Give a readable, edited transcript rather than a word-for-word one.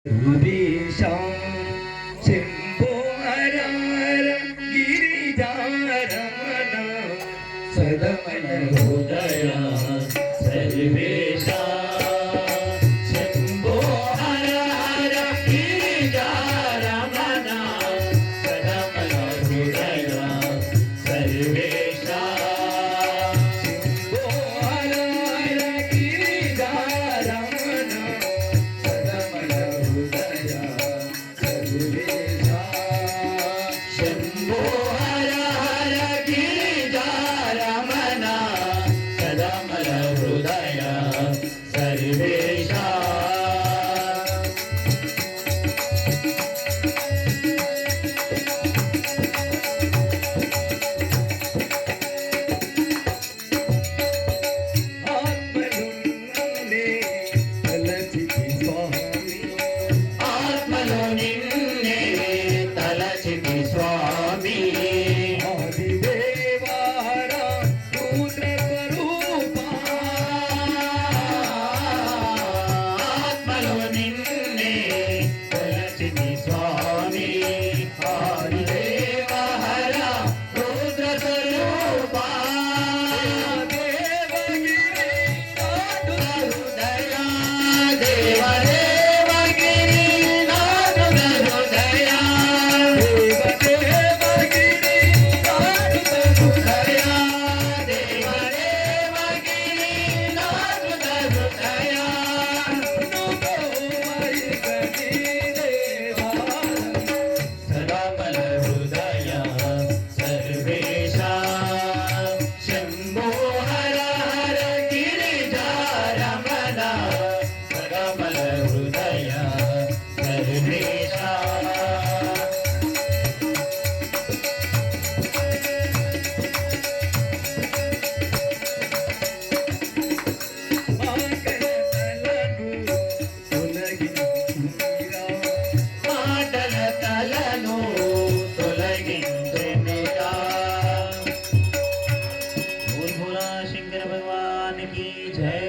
हृदीशा शंभो हर हर गिरिजारमण सदमन हृदया सर्वेशा शंभो हर हर गिरिजारमण सदमन हृदया सर्वेशा शंभो हर हर गिरिजारमण सदमन हृदया सर्वेशा शंभो हर हर गिरिजारमण सदमन हृदया सर्वेशा ఆత్మలున్నే తలచితి స్వామి ఆత్మలో నిన్నే తలచితి స్వామి ఆదిదేవార రుద్ర స్వరూపా ఆత్మలో నిన్నే తలచితి స్వామి ఆదిదేవార రుద్ర స్వరూపా सदामल हृदया सर्वेशा शंभो हर हर गिरिजारमण सदामल हृदया सर्वेशा మాటల తలను తొలగించెనురా భూర్భువః శంకర భగవాన్ की जय।